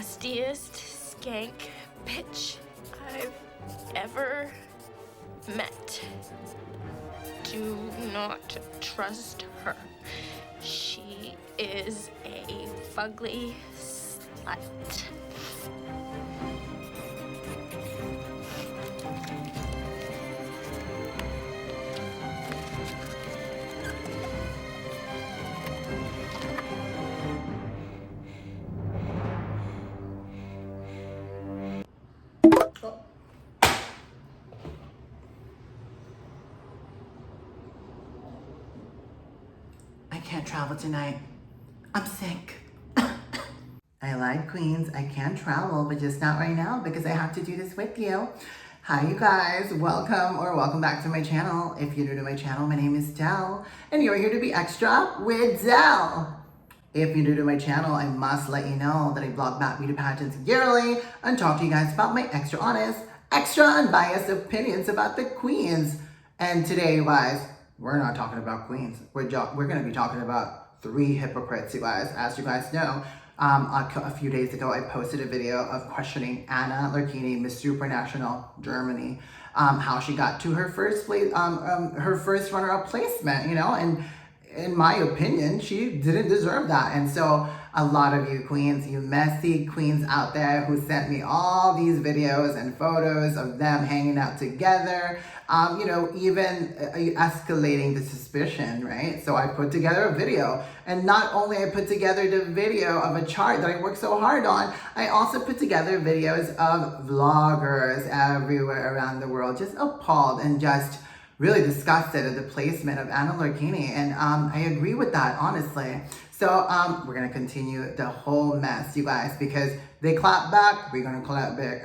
nastiest skank bitch I've ever met. Do not trust her. She is a fugly slut. I can't travel tonight. I'm sick. I lied, queens. I can travel, but just not right now because I have to do this with you. Hi, you guys. Welcome back to my channel. If you're new to my channel, my name is Dell, and you're here to be extra with Dell. If you're new to my channel, I must let you know that I blog about beauty pageants yearly and talk to you guys about my extra honest, extra unbiased opinions about the queens. And today, you guys, we're not talking about queens. We're going to be talking about 3 hypocrites, you guys. As you guys know, a few days ago, I posted a video of questioning Anna Lerchini, Miss Supranational Germany, how she got to her first place, her first runner-up placement, you know, and in my opinion, she didn't deserve that. And so a lot of you queens, you messy queens out there who sent me all these videos and photos of them hanging out together, you know, even escalating the suspicion, right? So I put together a video, and not only I put together the video of a chart that I worked so hard on, I also put together videos of vloggers everywhere around the world, just appalled and just really disgusted at the placement of Anna Lerchini, and I agree with that, honestly. So we're gonna continue the whole mess, you guys, because they clap back, we're gonna clap back.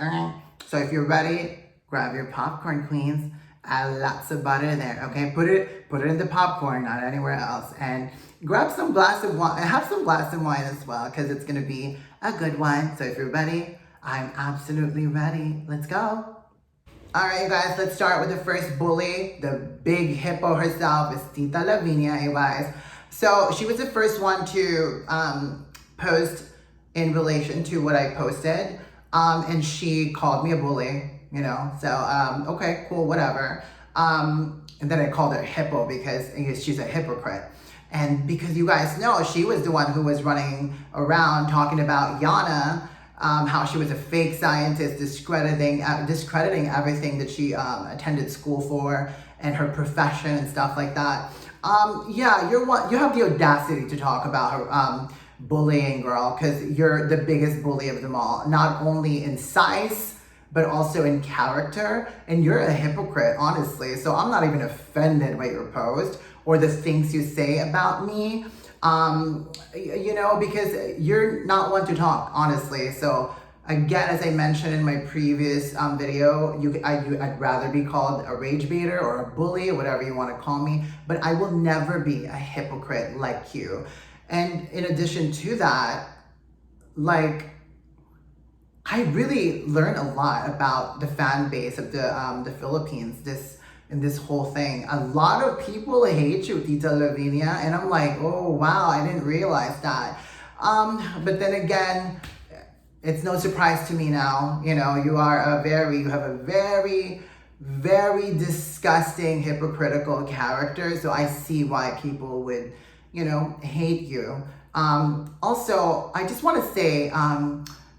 So if you're ready, grab your popcorn, queens. Add lots of butter there, okay? Put it in the popcorn, not anywhere else, and grab some glass of wine. Have some glass of wine as well, because it's gonna be a good one. So if you're ready, I'm absolutely ready. Let's go. All right, you guys, let's start with the first bully. The big hippo herself is Tita Lavvenia, you guys. So she was the first one to post in relation to what I posted. And she called me a bully, you know, so, okay, cool, whatever. And then I called her hippo because she's a hypocrite. And because you guys know, she was the one who was running around talking about Yana, how she was a fake scientist, discrediting everything that she attended school for and her profession and stuff like that. Yeah, you have the audacity to talk about her bullying, girl, because you're the biggest bully of them all, not only in size, but also in character, and you're a hypocrite, honestly. So I'm not even offended by your post or the things you say about me. You know, because you're not one to talk, honestly. So again, as I mentioned in my previous video, I'd rather be called a rage baiter or a bully, whatever you want to call me, but I will never be a hypocrite like you. And in addition to that, like, I really learned a lot about the fan base of the Philippines, in this whole thing. A lot of people hate you, Tita Lavvenia, and I'm like, oh wow, I didn't realize that. But then again, it's no surprise to me now. You know, you have a very, very disgusting, hypocritical character. So I see why people would, you know, hate you. Also, I just want to say,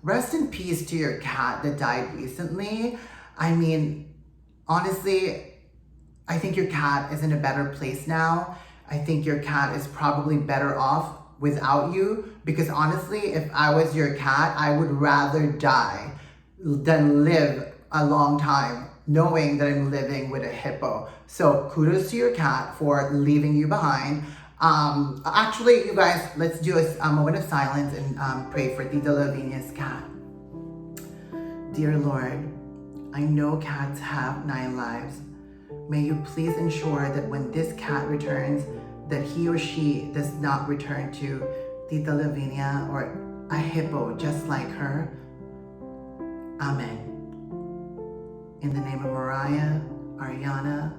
rest in peace to your cat that died recently. I mean, honestly, I think your cat is in a better place now. I think your cat is probably better off without you, because honestly, if I was your cat, I would rather die than live a long time knowing that I'm living with a hippo. So kudos to your cat for leaving you behind. Actually, you guys, let's do a moment of silence and pray for Tita Lavvenia's cat. Dear Lord, I know cats have 9 lives. May you please ensure that when this cat returns, that he or she does not return to Tita Lavvenia or a hippo just like her. Amen. In the name of Mariah, Ariana,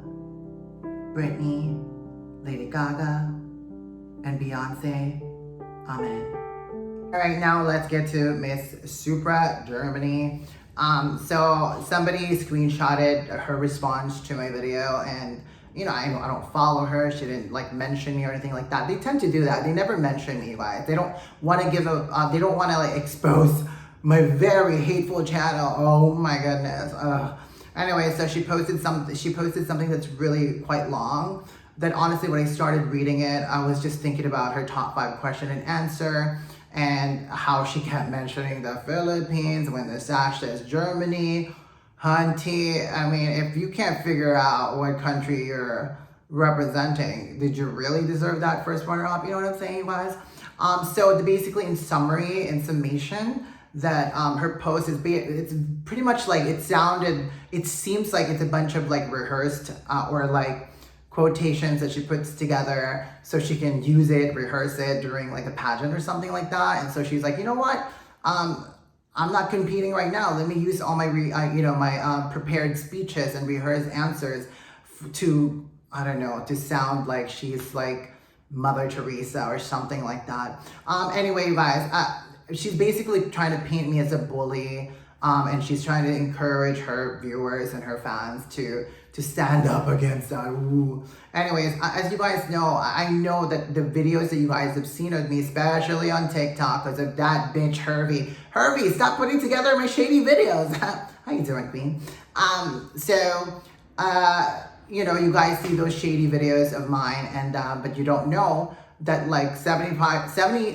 Britney, Lady Gaga, and Beyonce. Amen. All right, now let's get to Miss Supra, Germany. So somebody screenshotted her response to my video, and I don't follow her. She didn't like mention me or anything like that. They tend to do that. They never mention me, guys. They don't want to they don't want to like expose my very hateful channel. Oh my goodness. Anyway, so she posted something that's really quite long. That honestly, when I started reading it, I was just thinking about her top 5 question and answer, and how she kept mentioning the Philippines when the sash says Germany. Hunty, I mean, if you can't figure out what country you're representing, did you really deserve that first runner-up? You know what I'm saying, you guys? So basically, in summation, that her post it's pretty much like it seems like it's a bunch of like rehearsed or like quotations that she puts together so she can use it, rehearse it during like a pageant or something like that. And so she's like, you know what? I'm not competing right now. Let me use all my prepared speeches and rehearsed answers to, I don't know, to sound like she's like Mother Teresa or something like that. Anyway, you guys, she's basically trying to paint me as a bully. And she's trying to encourage her viewers and her fans to stand up against that. Ooh. Anyways, as you guys know, I know that the videos that you guys have seen of me, especially on TikTok, because of that bitch Hervey. Hervey, stop putting together my shady videos. How you doing, Queen? You guys see those shady videos of mine, and but you don't know that like 70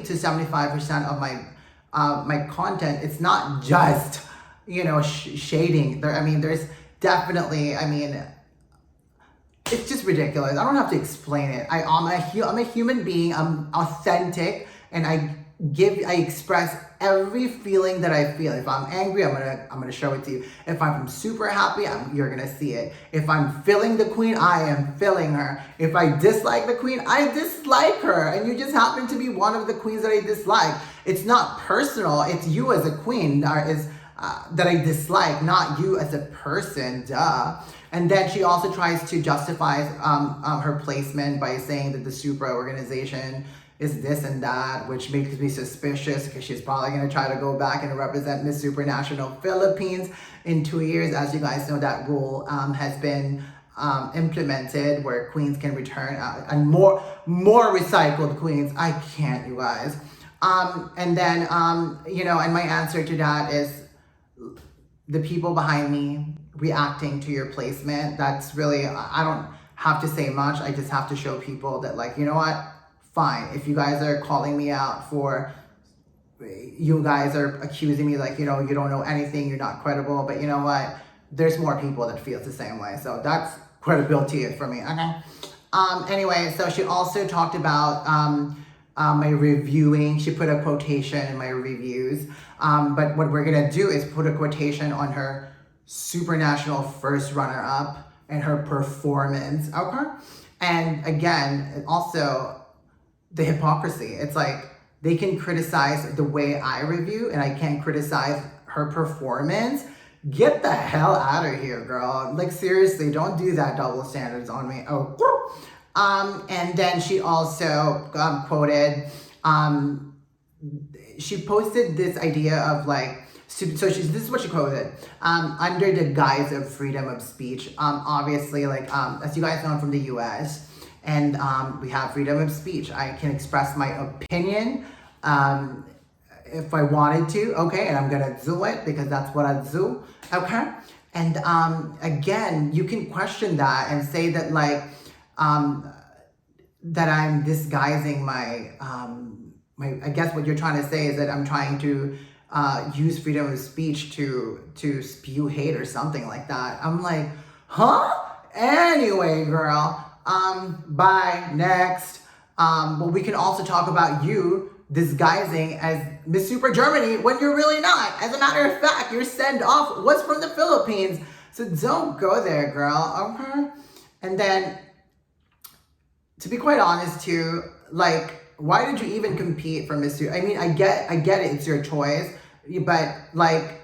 to 75% of my content, it's not just shading. There's definitely, it's just ridiculous. I don't have to explain it. I'm a human being. I'm authentic, and I express every feeling that I feel. If I'm angry, I'm gonna show it to you. If I'm super happy, you're gonna see it. If I'm feeling the queen, I am feeling her. If I dislike the queen, I dislike her, and you just happen to be one of the queens that I dislike. It's not personal. It's you as a queen that I dislike, not you as a person, duh. And then she also tries to justify her placement by saying that the Supra organization is this and that, which makes me suspicious because she's probably going to try to go back and represent Miss Supranational Philippines in 2 years. As you guys know, that rule has been implemented where queens can return and more recycled queens. I can't, you guys. And then, and my answer to that is the people behind me reacting to your placement. That's really, I don't have to say much. I just have to show people that, like, you know what? Fine. If you guys are calling me out you guys are accusing me like, you don't know anything, you're not credible, but you know what? There's more people that feel the same way. So that's credibility for me, okay? Anyway, so she also talked about my reviewing. She put a quotation in my reviews. But what we're gonna do is put a quotation on her Supranational first runner-up and her performance, okay? And again, also the hypocrisy. It's like they can criticize the way I review and I can't criticize her performance. Get the hell out of here, girl. Like, seriously, don't do that double standards on me. Oh, and then she also quoted, she posted this idea of like, this is what she quoted, under the guise of freedom of speech. Obviously, like, as you guys know, I'm from the US, and we have freedom of speech. I can express my opinion if I wanted to, okay, and I'm gonna do it because that's what I do, okay? And again, you can question that and say that like, that I'm disguising my, I guess what you're trying to say is that I'm trying to use freedom of speech to spew hate or something like that. I'm like, huh? Anyway, girl, bye, next. But we can also talk about you disguising as Miss Super Germany when you're really not. As a matter of fact, your send off was from the Philippines. So don't go there, girl, okay? And then, to be quite honest too, like, why did you even compete for Miss Super? I mean, I get it, it's your choice, but like,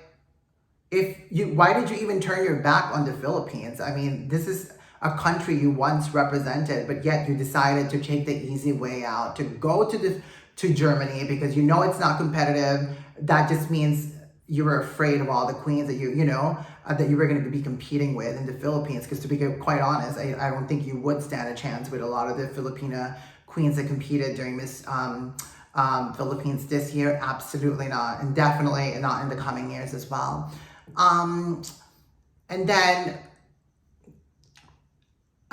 why did you even turn your back on the Philippines? I mean, this is a country you once represented, but yet you decided to take the easy way out, to go to to Germany because you know it's not competitive. That just means you were afraid of all the queens that that you were going to be competing with in the Philippines. Because to be quite honest, I don't think you would stand a chance with a lot of the Filipina queens that competed during Miss Philippines this year. Absolutely not, and definitely not in the coming years as well. And then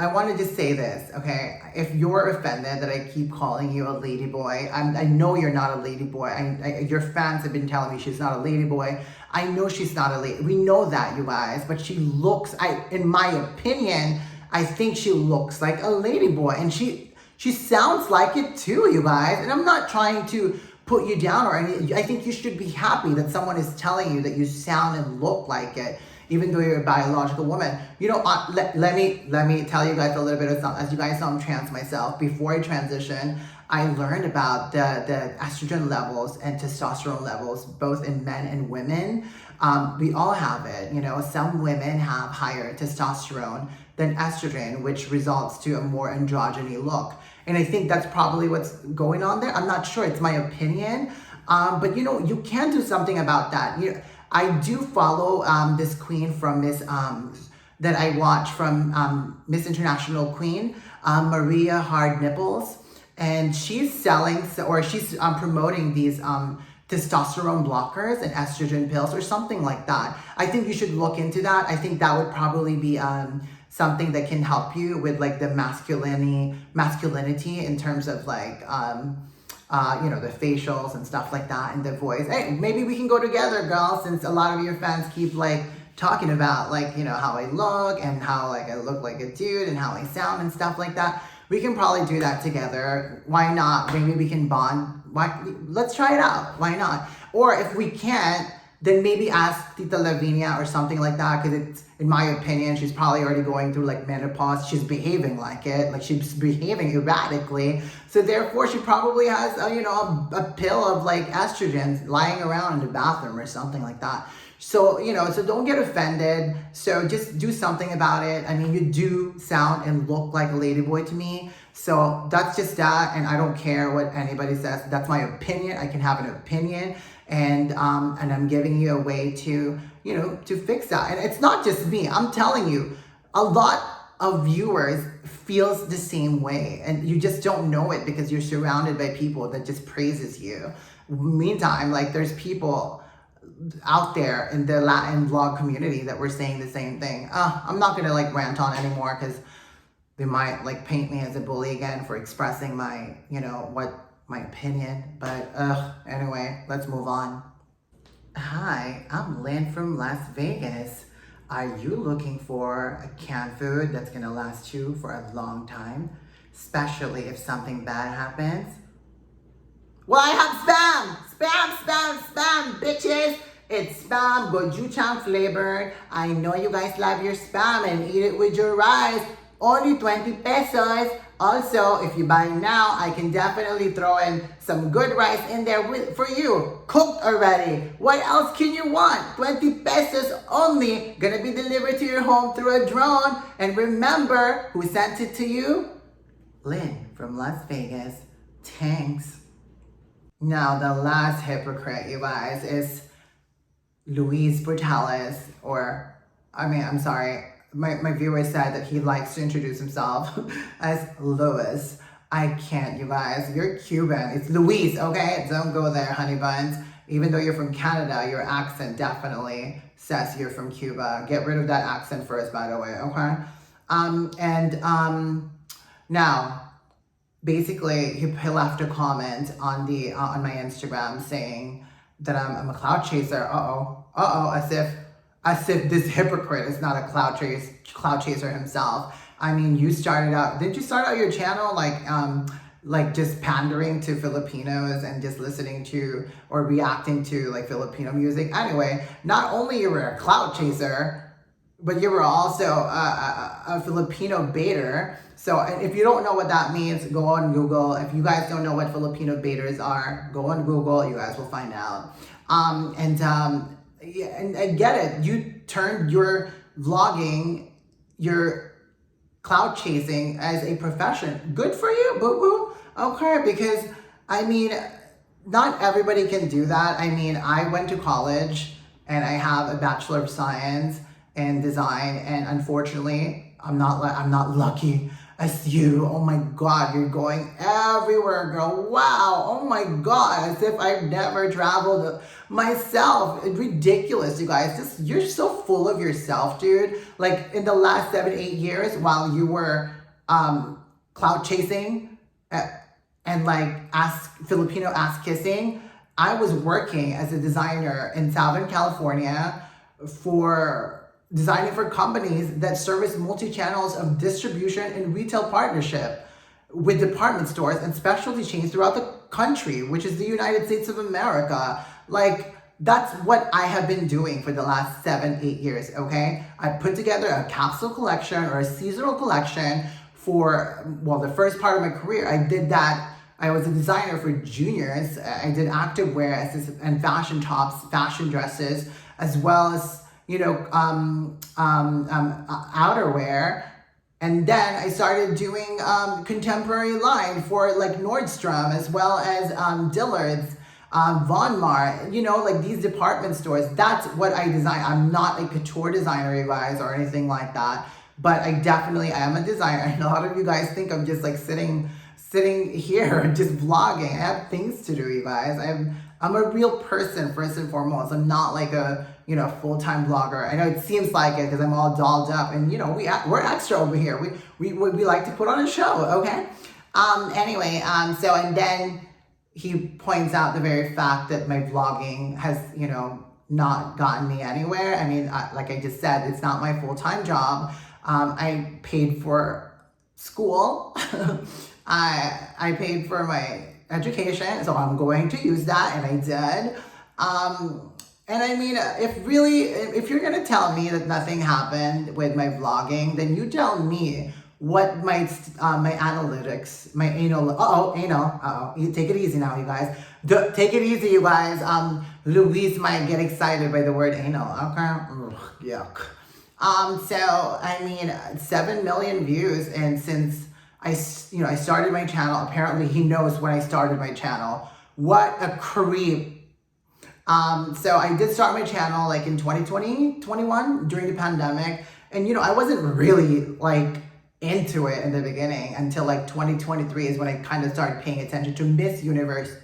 I wanted to say this, okay? If you're offended that I keep calling you a ladyboy, I know you're not a ladyboy. Your fans have been telling me she's not a ladyboy. I know she's not a lady. We know that, you guys. But she looks, in my opinion, I think she looks like a ladyboy. And she sounds like it too, you guys. And I'm not trying to put you down or anything. I think you should be happy that someone is telling you that you sound and look like it, even though you're a biological woman. You know, let me tell you guys a little bit of something. As you guys know, I'm trans myself. Before I transitioned, I learned about the estrogen levels and testosterone levels, both in men and women. We all have it. You know, some women have higher testosterone than estrogen, which results to a more androgyny look. And I think that's probably what's going on there. I'm not sure. It's my opinion. But you know, you can do something about that. I do follow this queen from Miss that I watch from Miss International Queen, Maria Hard Nipples, and she's selling or she's promoting these testosterone blockers and estrogen pills or something like that. I think you should look into that. I think that would probably be something that can help you with like the masculinity in terms of like you know, the facials and stuff like that and the voice. Hey, maybe we can go together, girl, since a lot of your fans keep like talking about like, you know, how I look and how like I look like a dude and how I sound and stuff like that. We can probably do that together. Why not? Maybe we can bond. Let's try it out. Why not? Or if we can't, then maybe ask Tita Lavvenia or something like that, because it's, in my opinion, she's probably already going through like menopause. She's behaving like it, like she's behaving erratically. So therefore, she probably has a pill of like estrogens lying around in the bathroom or something like that. So, so don't get offended. So just do something about it. I mean, you do sound and look like a ladyboy to me. So that's just that. And I don't care what anybody says. That's my opinion. I can have an opinion. And I'm giving you a way to, to fix that. And it's not just me. I'm telling you, a lot of viewers feels the same way. And you just don't know it because you're surrounded by people that just praises you. Meantime, like there's people out there in the Latin vlog community that were saying the same thing. I'm not gonna like rant on anymore because they might like paint me as a bully again for expressing my, my opinion. But anyway, let's move on. Hi, I'm Lynn from Las Vegas. Are you looking for a canned food that's gonna last you for a long time, especially if something bad happens? Well, I have spam, bitches. It's spam, gochujang flavored. I know you guys love your spam and eat it with your rice. Only 20 pesos. Also, if you buy now, I can definitely throw in some good rice in there for you, cooked already. What else can you want? 20 pesos only, gonna be delivered to your home through a drone. And remember, who sent it to you? Lynn from Las Vegas. Thanks. Now, the last hypocrite, you guys, is Louise Brutales, or, I'm sorry, my viewer said that he likes to introduce himself as Louis. I can't, you guys. You're Cuban. It's Louise, okay? Don't go there, honey buns. Even though you're from Canada, your accent definitely says you're from Cuba. Get rid of that accent first, by the way, okay? Now, basically, he left a comment on my Instagram saying that I'm a cloud chaser. As if this hypocrite is not a cloud chaser himself. I mean, didn't you start out your channel like just pandering to Filipinos and just listening to or reacting to like Filipino music? Anyway, not only you were a cloud chaser, but you were also a Filipino baiter. So if you don't know what that means, go on Google. If you guys don't know what Filipino baiters are, go on Google. You guys will find out. And I get it. You turned your vlogging, your cloud chasing as a profession. Good for you, boo-boo. Okay, because I mean, not everybody can do that. I mean, I went to college and I have a Bachelor of Science in design, and unfortunately, I'm not lucky as you. Oh my God, you're going everywhere, girl. Wow. Oh my God, as if I've never traveled myself. It's ridiculous, you guys. You're so full of yourself, dude. Like in the last 7-8 years, while you were clout chasing. And like Filipino ass kissing, I was working as a designer in Southern California for designing for companies that service multi-channels of distribution and retail partnership with department stores and specialty chains throughout the country, which is the United States of America. Like, that's what I have been doing for the last 7-8 years, okay? I put together a capsule collection or a seasonal collection for, well, the first part of my career. I did that. I was a designer for juniors. I did activewear and fashion tops, fashion dresses, as well as, outerwear. And then I started doing contemporary line for like Nordstrom, as well as Dillard's, Von Maur, like these department stores. That's what I design. I'm not a couture designer, you guys, or anything like that. But I am a designer. And a lot of you guys think I'm just like sitting here just vlogging. I have things to do, you guys. I'm a real person first and foremost. I'm not like a full-time blogger. I know it seems like it because I'm all dolled up, and we're extra over here. We like to put on a show, okay? So and then he points out the very fact that my vlogging has not gotten me anywhere. I mean, like I just said, it's not my full-time job. I paid for school. I paid for my education, so I'm going to use that, and I did. And I mean, if you're gonna tell me that nothing happened with my vlogging, then you tell me what my analytics, my anal. You take it easy now, you guys. Take it easy, you guys. Louise might get excited by the word anal. Okay, ugh, yuck. So I mean, 7 million views, and since I started my channel, apparently he knows when I started my channel. What a creep. So I did start my channel like in 2020, 21 during the pandemic. And I wasn't really like into it in the beginning until like 2023 is when I kind of started paying attention to Miss Universe.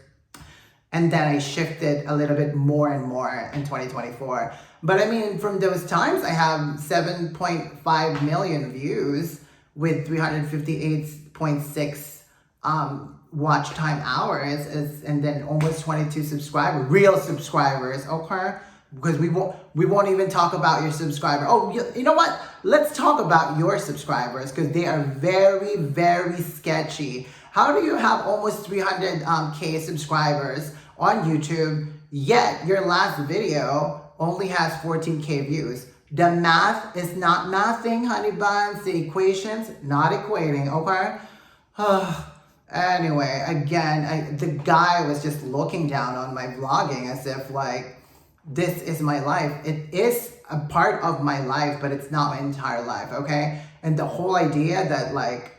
And then I shifted a little bit more and more in 2024. But I mean, from those times, I have 7.5 million views with 358.6 watch time hours, and then almost 22 real subscribers, okay? Because we won't even talk about your subscriber. Oh, you know what? Let's talk about your subscribers, because they are very, very sketchy. How do you have almost 300K subscribers on YouTube, yet your last video only has 14K views? The math is not mathing, honey buns. The equations not equating, okay? Anyway, again, the guy was just looking down on my vlogging as if like, this is my life. It is a part of my life, but it's not my entire life, okay? And the whole idea that like,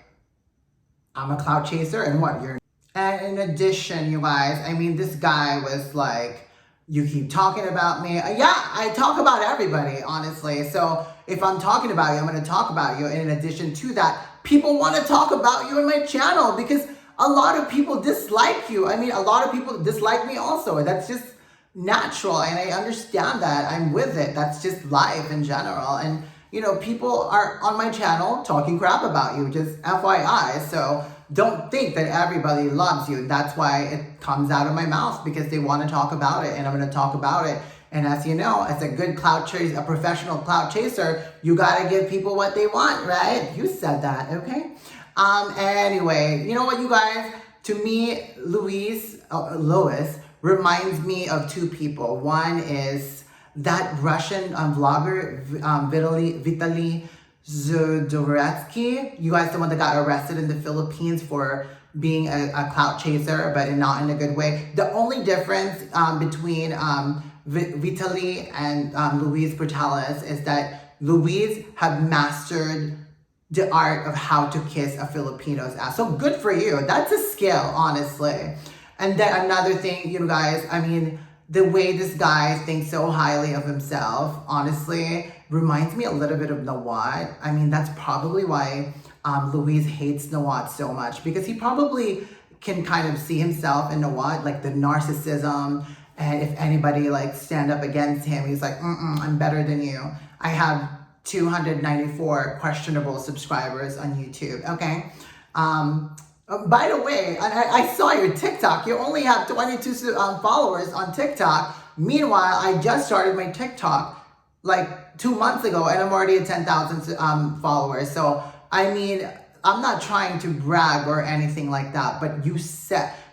I'm a clout chaser and what you're. And in addition, you guys, I mean, this guy was like, you keep talking about me. Yeah, I talk about everybody, honestly. So if I'm talking about you, I'm going to talk about you. And in addition to that, people want to talk about you in my channel because a lot of people dislike you. I mean, a lot of people dislike me also. That's just natural. And I understand that. I'm with it. That's just life in general. And, people are on my channel talking crap about you, just FYI. So don't think that everybody loves you. That's why it comes out of my mouth, because they want to talk about it, and I'm going to talk about it. And as you know, as a good clout chaser, a professional clout chaser, you got to give people what they want, right? You said that, okay? Anyway, you know what, you guys? To me, Lois reminds me of two people. One is that Russian vlogger, Vitaly Zdoretsky. You guys, the one that got arrested in the Philippines for being a clout chaser, but not in a good way. The only difference between Vitaly and Louise Brutales is that Louise had mastered the art of how to kiss a Filipino's ass. So good for you. That's a skill, honestly. And then another thing, you guys, I mean, the way this guy thinks so highly of himself, honestly, reminds me a little bit of Nawat. I mean, that's probably why Louise hates Nawat so much, because he probably can kind of see himself in Nawat, like the narcissism. And if anybody like stand up against him, he's like, I'm better than you. I have 294 questionable subscribers on YouTube, okay? By the way, I saw your TikTok. You only have 22 followers on TikTok. Meanwhile, I just started my TikTok like 2 months ago, and I'm already at 10,000 followers. So, I mean, I'm not trying to brag or anything like that, but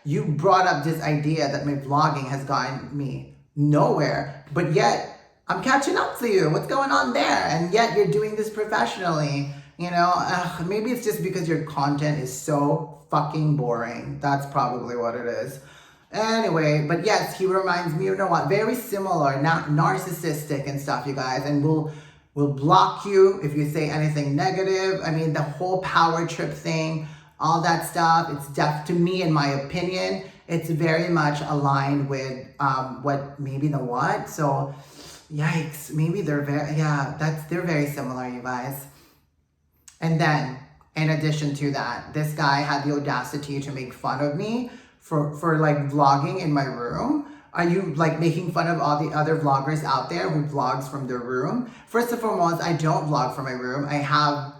you brought up this idea that my vlogging has gotten me nowhere, but yet I'm catching up to you. What's going on there? And yet you're doing this professionally. You know, maybe it's just because your content is so fucking boring. That's probably what it is. Anyway, but yes, he reminds me, you know what, very similar, not narcissistic and stuff, you guys. And we'll block you if you say anything negative. I mean, the whole power trip thing, all that stuff, it's to me, in my opinion, it's very much aligned with what maybe the what. So, yikes, maybe they're they're very similar, you guys. And then, in addition to that, this guy had the audacity to make fun of me for like vlogging in my room. Are you like making fun of all the other vloggers out there who vlogs from their room? First and foremost, I don't vlog from my room. I have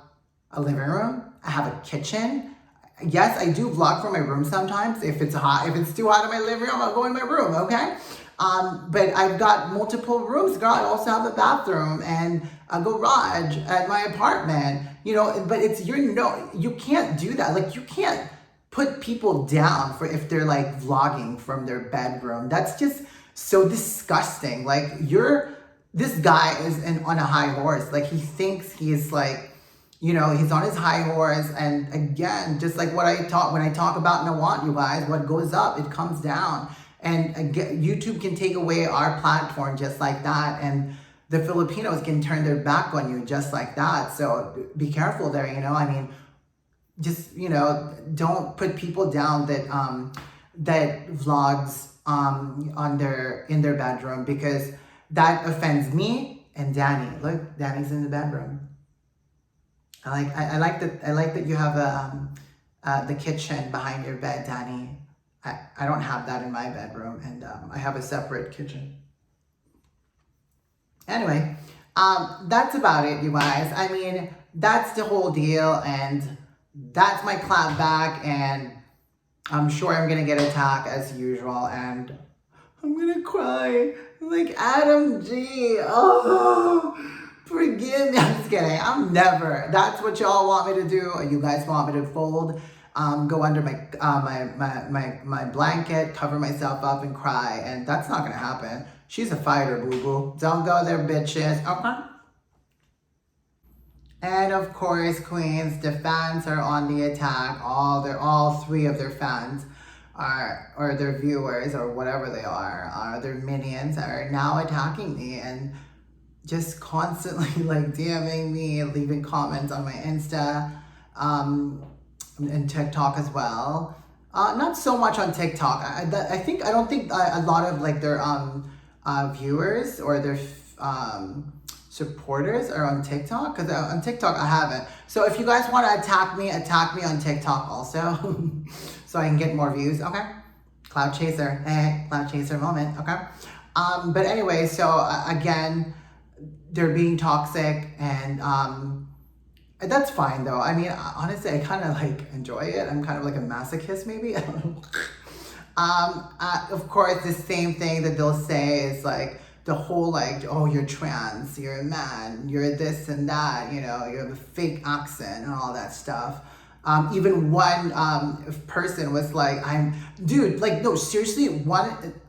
a living room. I have a kitchen. Yes, I do vlog from my room sometimes. If it's hot, if it's too hot in my living room, I'll go in my room, okay? But I've got multiple rooms, girl. I also have a bathroom and a garage at my apartment, you know, but you can't do that. Like, you can't put people down for if they're like vlogging from their bedroom. That's just so disgusting. Like, this guy is on a high horse. Like, he thinks he's like, you know, he's on his high horse. And again, just like when I talk about Nawat, you guys, what goes up, it comes down. And again, YouTube can take away our platform just like that. And the Filipinos can turn their back on you just like that. So be careful there, you know. I mean, just, you know, don't put people down that that vlogs in their bedroom, because that offends me and Danny. Look, Danny's in the bedroom. I like that you have the kitchen behind your bed, Danny. I don't have that in my bedroom, and I have a separate kitchen. Anyway, that's about it, you guys. I mean, that's the whole deal, and that's my clap back, and I'm sure I'm gonna get attacked as usual, and I'm gonna cry like Adam G. Oh, forgive me. I'm just kidding. I'm never. That's what y'all want me to do. You guys want me to fold, go under my blanket, cover myself up and cry, and that's not gonna happen. She's a fighter, boo-boo. Don't go there, bitches. Okay? And of course, queens, the fans are on the attack. All three of their fans or their viewers or whatever they are, their minions are now attacking me and just constantly like DMing me, leaving comments on my Insta, and TikTok as well. Not so much on TikTok. I don't think a lot of like their viewers or their supporters are on TikTok, because on TikTok I haven't. So if you guys want to attack me on TikTok also, so I can get more views. Okay, cloud chaser, hey, cloud chaser moment. Okay, but anyway, so again, they're being toxic, and that's fine though. I mean, honestly, I kind of like enjoy it. I'm kind of like a masochist, maybe. I don't know. Of course, the same thing that they'll say is like the whole like, oh, you're trans, you're a man, you're this and that, you know, you have a fake accent and all that stuff. Even one person was like, dude, like, no, seriously,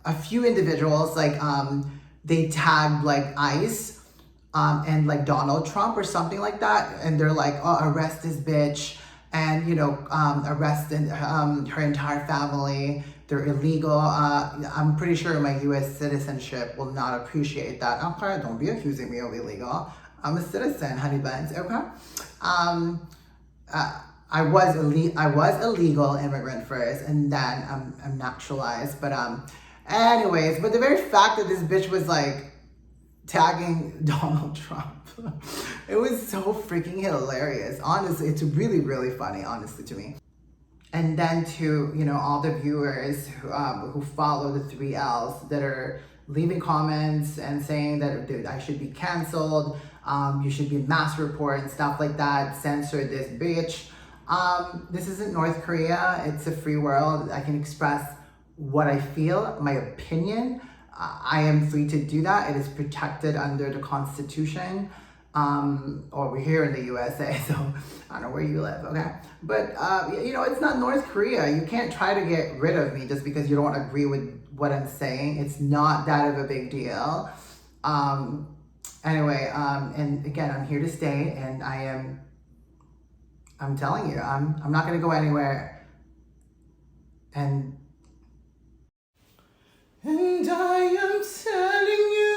a few individuals, like, they tagged like ICE and like Donald Trump or something like that, and they're like, oh, arrest this bitch, and, you know, arrest her entire family. They're illegal. I'm pretty sure my U.S. citizenship will not appreciate that. Okay, don't be accusing me of illegal. I'm a citizen, honey buns. Okay. I was a legal immigrant first, and then I'm naturalized. But anyways, but the very fact that this bitch was like tagging Donald Trump, it was so freaking hilarious. Honestly, it's really, really funny, honestly, to me. And then to, you know, all the viewers who follow the 3Ls that are leaving comments and saying that, dude, I should be canceled, you should be mass report and stuff like that, censor this bitch. This isn't North Korea, it's a free world. I can express what I feel, my opinion. I am free to do that. It is protected under the Constitution. Or we're here in the USA, so I don't know where you live, okay? But, you know, it's not North Korea. You can't try to get rid of me just because you don't agree with what I'm saying. It's not that of a big deal. Anyway, and again, I'm here to stay, and I'm telling you, I'm not gonna go anywhere. And I am telling you,